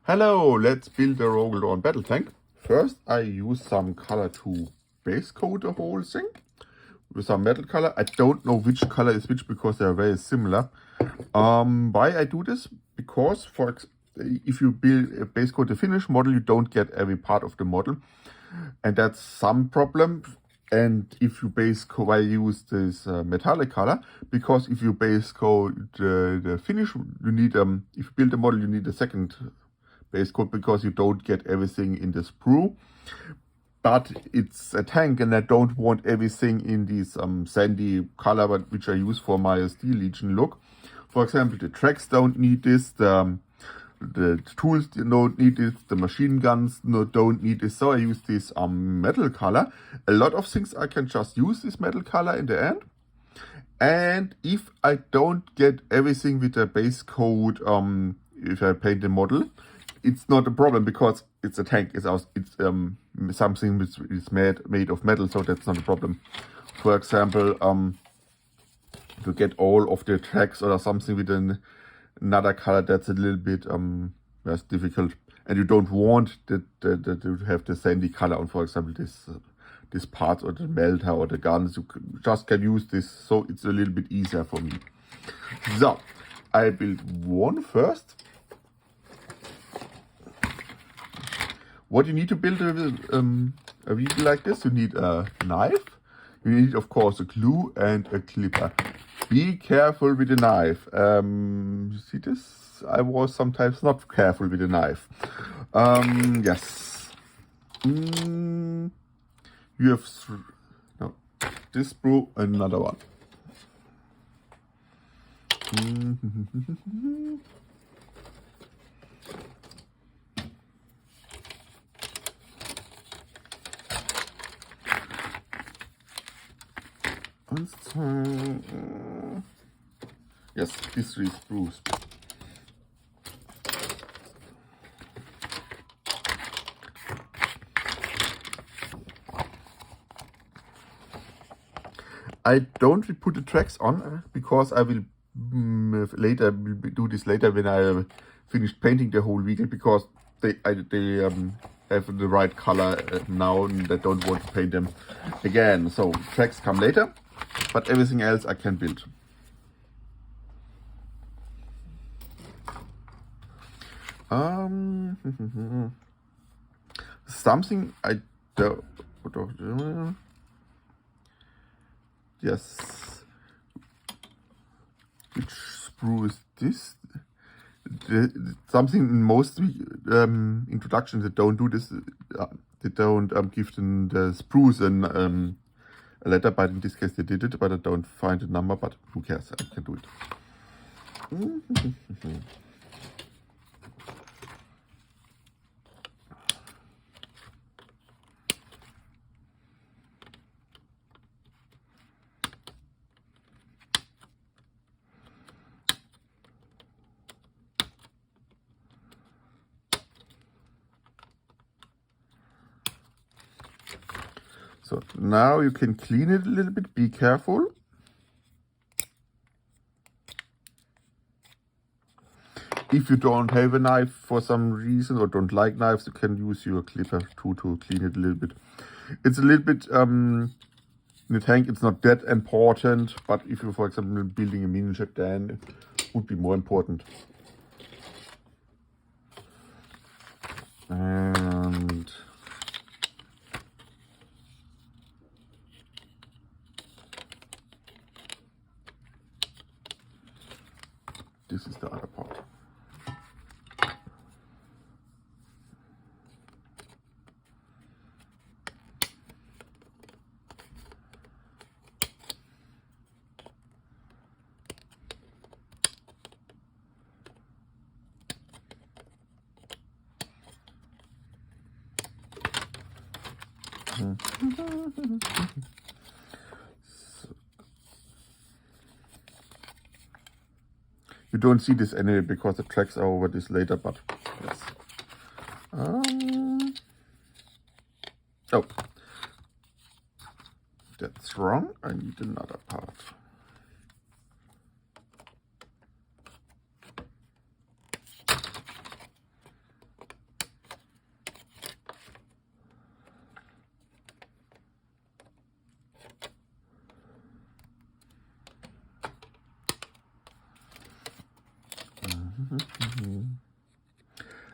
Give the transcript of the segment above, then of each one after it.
Hello, let's build a Rogal Dorn Battle Tank. First, I use some color to base coat the whole thing with some metal color. I don't know which color is which because they are very similar. Why I do this? Because if you build a base coat the finished model, you don't get every part of the model, and that's some problem. And if you base coat, I use this metallic color because if you base coat the finish, you need if you build a model, you need a second base coat because you don't get everything in the sprue. But it's a tank and I don't want everything in this sandy color which I use for my Steel Legion look. For example, the tracks don't need this, the tools don't need this, the machine guns don't need this, so I use this metal color. A lot of things I can just use this metal color in the end. And if I don't get everything with the base coat, if I paint the model, it's not a problem because it's a tank. It's something which is made of metal, so that's not a problem. For example, to get all of the tracks or something with another color, that's a little bit less difficult. And you don't want that to have the sandy color on, for example, this parts or the melter or the guns. You just can use this, so it's a little bit easier for me. So I build one first. What you need to build a vehicle like this, you need a knife, you need of course a glue and a clipper. Be careful with the knife. See this? I was sometimes not careful with the knife. Yes. You have this sprue, another one. Yes, these three sprues. I don't put the tracks on because I will later do this later when I finish painting the whole vehicle, because they have the right color now and I don't want to paint them again. So tracks come later, but everything else I can build. Something I don't. Yes. Which sprue is this? Something in most introductions that don't do this. They don't give the sprues a letter, but in this case they did it, but I don't find the number, but who cares, I can do it. So now you can clean it a little bit, be careful. If you don't have a knife for some reason or don't like knives, you can use your clipper too to clean it a little bit. It's a little bit, in the tank it's not that important, but if you, for example, building a miniature, then it would be more important. And this is the other part. You don't see this anyway because the tracks are over this later, but yes. Oh, that's wrong. I need another part.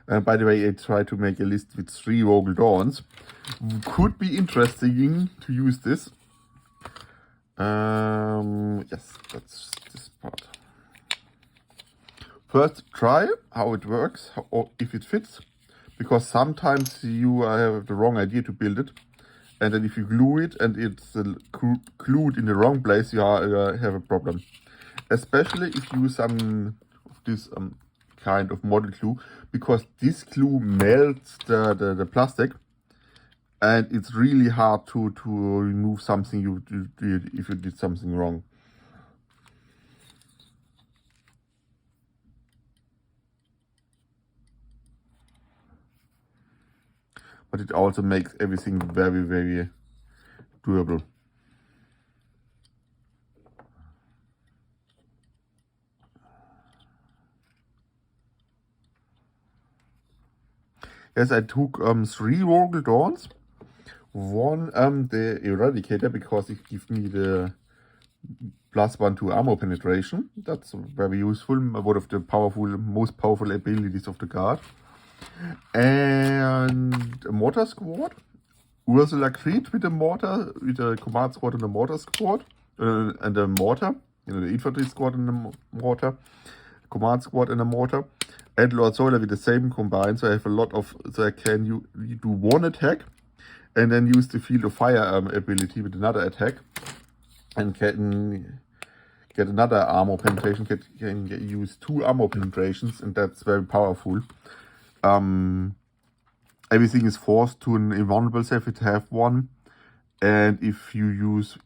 And by the way, I tried to make a list with 3 Rogal Dorns. Could be interesting to use this. Yes, that's this part. First, try how it works, or if it fits, because sometimes you have the wrong idea to build it, and then if you glue it and it's glued in the wrong place, you have a problem. Especially if you use some of this kind of model glue, because this glue melts the plastic, and it's really hard to remove something you did if you did something wrong. But it also makes everything very, very durable. Yes, I took 3 Rogal Dorns. One the Eradicator, because it gives me the +1 to armor penetration. That's very useful. One of the most powerful abilities of the card. And a mortar squad. Ursula Creed with a mortar, with a command squad and a mortar squad, and a mortar, the infantry squad and a mortar, command squad and a mortar, and Lord Solar with the same combined. So I have a lot of, so I can do one attack, and then use the field of fire ability with another attack, and can get another armor penetration. Can use 2 armor penetrations, and that's very powerful. Everything is forced to an invulnerable save if you have one, and if you use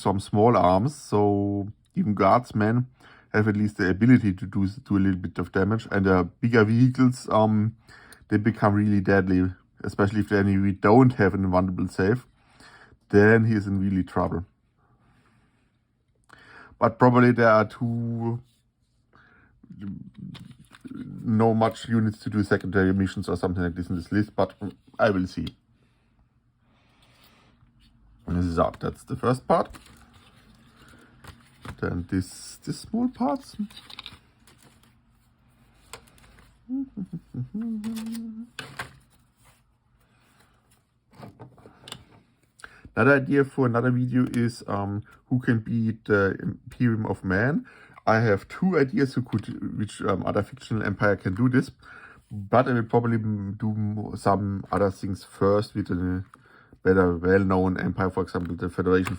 some small arms, so even guardsmen have at least the ability to do a little bit of damage, and bigger vehicles they become really deadly, especially if the enemy don't have an invulnerable save, then he's in really trouble. But probably there are no much units to do secondary missions or something like this in this list, but I will see. So that's the first part. Then this small parts. Another idea for another video is who can beat the Imperium of Man. I have 2 ideas which other fictional empire can do this, but I will probably do some other things first with a better well-known empire, for example the Federation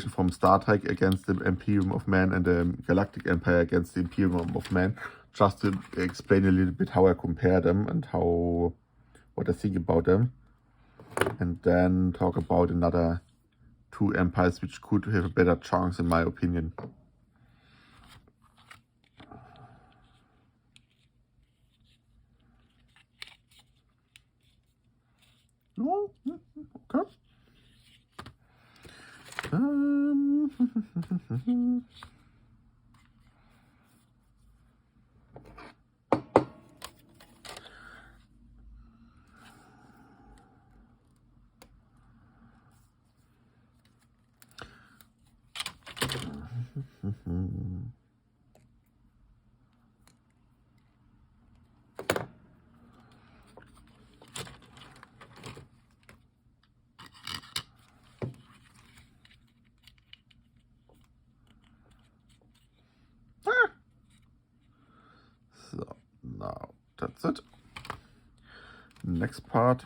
from Star Trek against the Imperium of Man, and the Galactic Empire against the Imperium of Man, just to explain a little bit how I compare them and what I think about them, and then talk about another 2 empires which could have a better chance in my opinion. Oh, okay. So now that's it. Next part.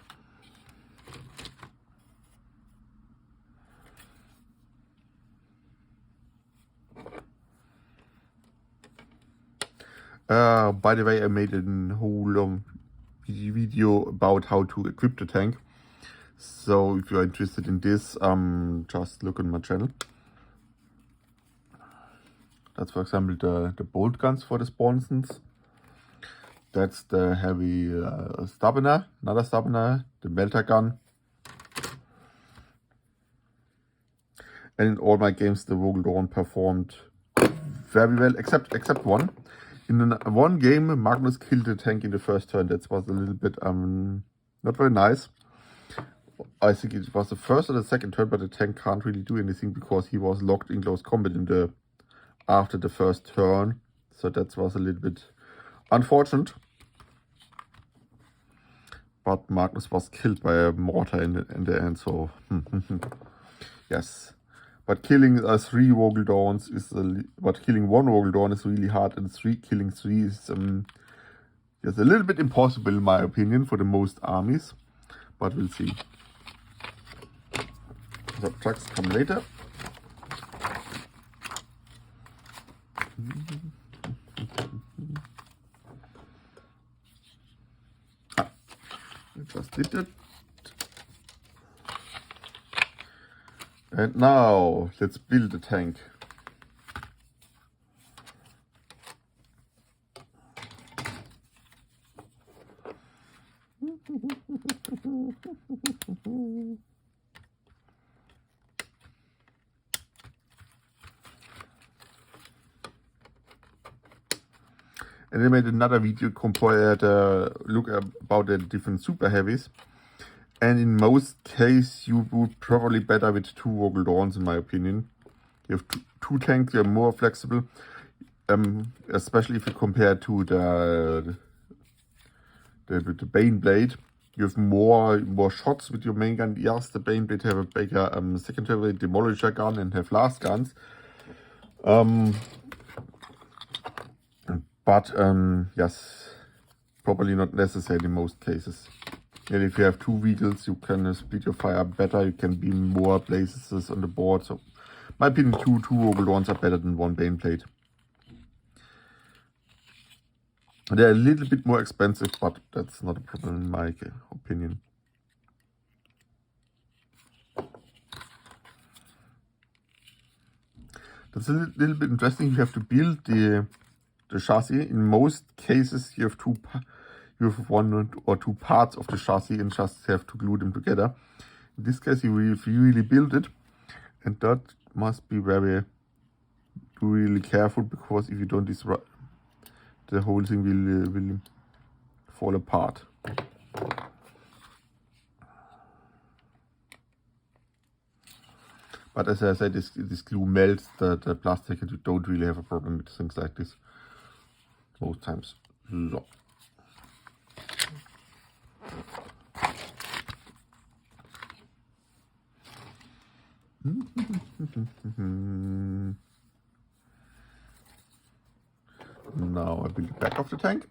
By the way, I made a whole long video about how to equip the tank. So if you're interested in this, just look on my channel. That's for example the bolt guns for the sponsons. That's the heavy stubborner, another stubborner, the melter gun. And in all my games the Rogal Dorn performed very well, except one. In one game, Magnus killed the tank in the first turn. That was a little bit not very nice. I think it was the first or the second turn, but the tank can't really do anything because he was locked in close combat after the first turn. So that was a little bit unfortunate. but Magnus was killed by a mortar in the end, so yes. But killing 3 Rogal Dorns is but killing 1 Rogal Dorn is really hard, and killing 3 is just a little bit impossible in my opinion for the most armies, but we'll see. The trucks come later. I just did it. And now let's build the tank. And I made another video compared look about the different super heavies. And in most cases, you would probably better with 2 Rogal Dorns, in my opinion. You have two tanks, you're more flexible, especially if you compare to the Bane Blade. You have more shots with your main gun. Yes, the Bane Blade have a bigger secondary demolisher gun and have last guns. But yes, probably not necessary in most cases. And if you have 2 vehicles, you can split your fire better. You can be in more places on the board. So, in my opinion, two Rogal Dorns are better than 1 Bane Blade. They're a little bit more expensive, but that's not a problem in my opinion. That's a little bit interesting. You have to build the chassis. In most cases, you have 1 or 2 parts of the chassis and just have to glue them together. In this case, you really build it, and that must be really careful, because if you don't disrupt, the whole thing will fall apart. But as I said, this glue melts the plastic, and you don't really have a problem with things like this most times. So. Now I build the back of the tank.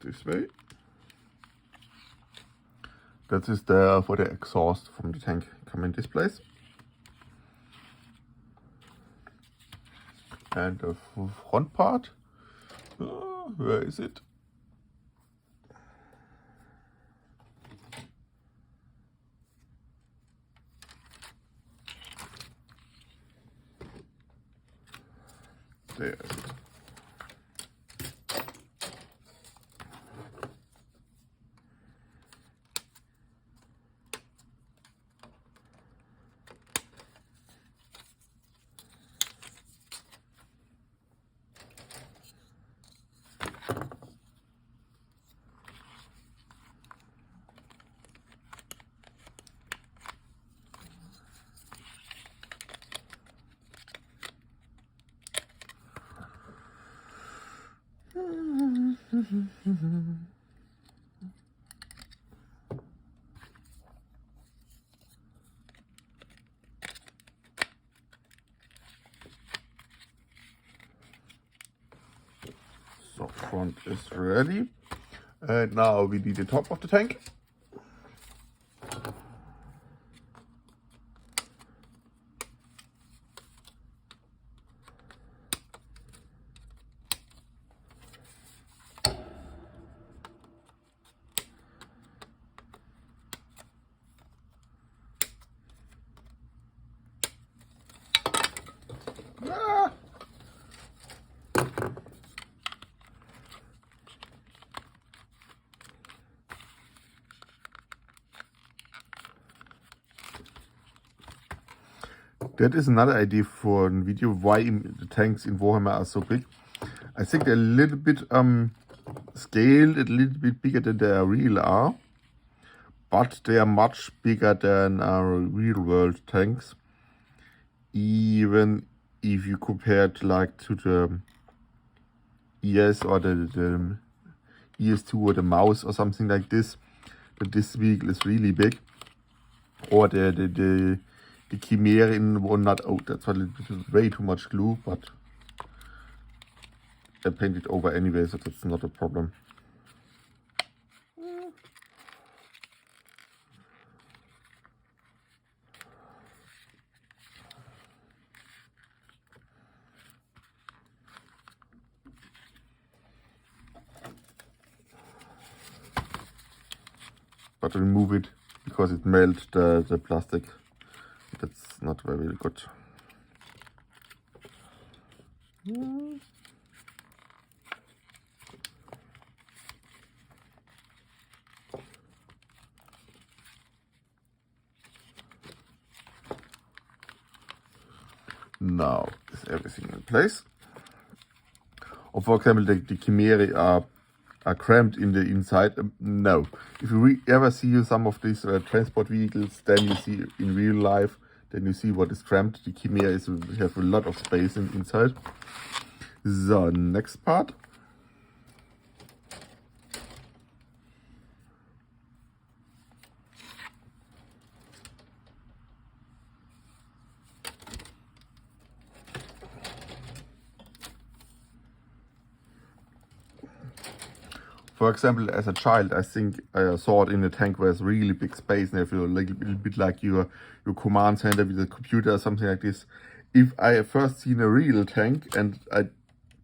This way. That is there for the exhaust from the tank. Come in this place. And the front part. Where is it? There is it. So front is ready. And now we need the top of the tank. Ah! That is another idea for a video, why the tanks in Warhammer are so big. I think they're a little bit scaled, a little bit bigger than they real are. But they are much bigger than our real world tanks. Even if you compare it like to the ES or the ES2 or the Mouse or something like this. But this vehicle is really big. Or the Chimere in 1.0, that's a little bit way too much glue, but I painted over anyway, so that's not a problem. But remove it because it melts the plastic. That's not very good. Now is everything in place. Or for example, the Chimere are cramped in the inside. No. If you ever see some of these transport vehicles, then you see in real life, then you see what is cramped. The Chimere have a lot of space inside. So, next part. For example, as a child, I think I saw it in a tank where there's really big space, and I feel like a little bit like your command center with a computer or something like this. If I first seen a real tank and I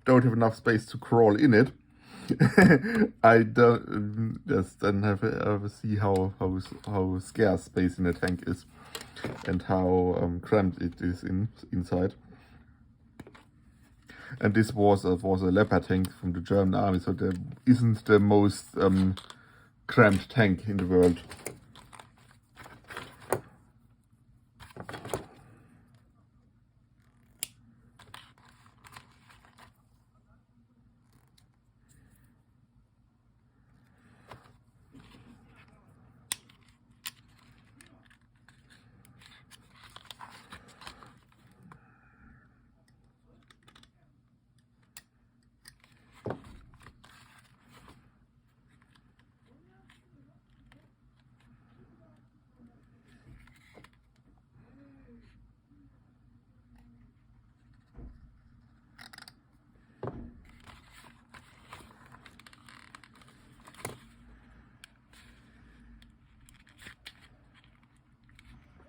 don't have enough space to crawl in it, I don't just then have to see how scarce space in a tank is and how cramped it is inside. And this was a Leopard tank from the German army, so that isn't the most cramped tank in the world.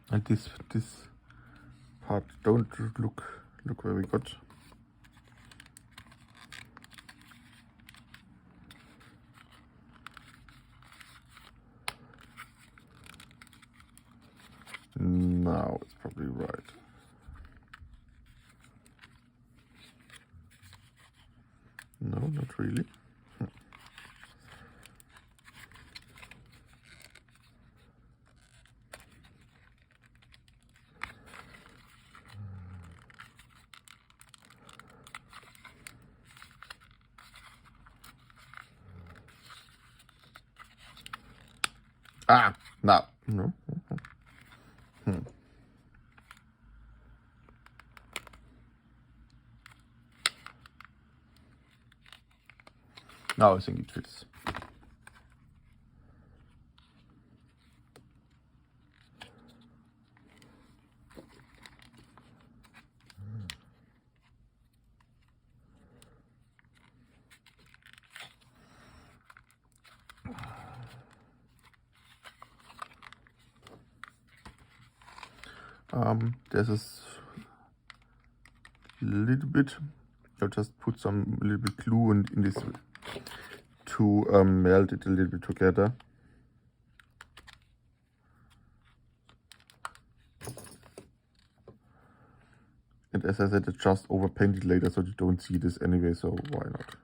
And this part don't look very good. Now it's probably right. No, not really. Ah, no. No. Now I think it fits. There's a little bit. I'll just put some little bit glue in this to melt it a little bit together. And as I said, I just overpaint it later so you don't see this anyway, so why not?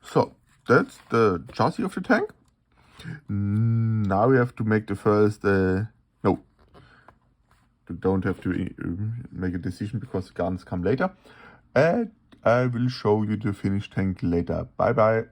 So that's the chassis of the tank. Now we have to make the first, no, you don't have to make a decision because the guns come later. And I will show you the finished tank later. Bye bye.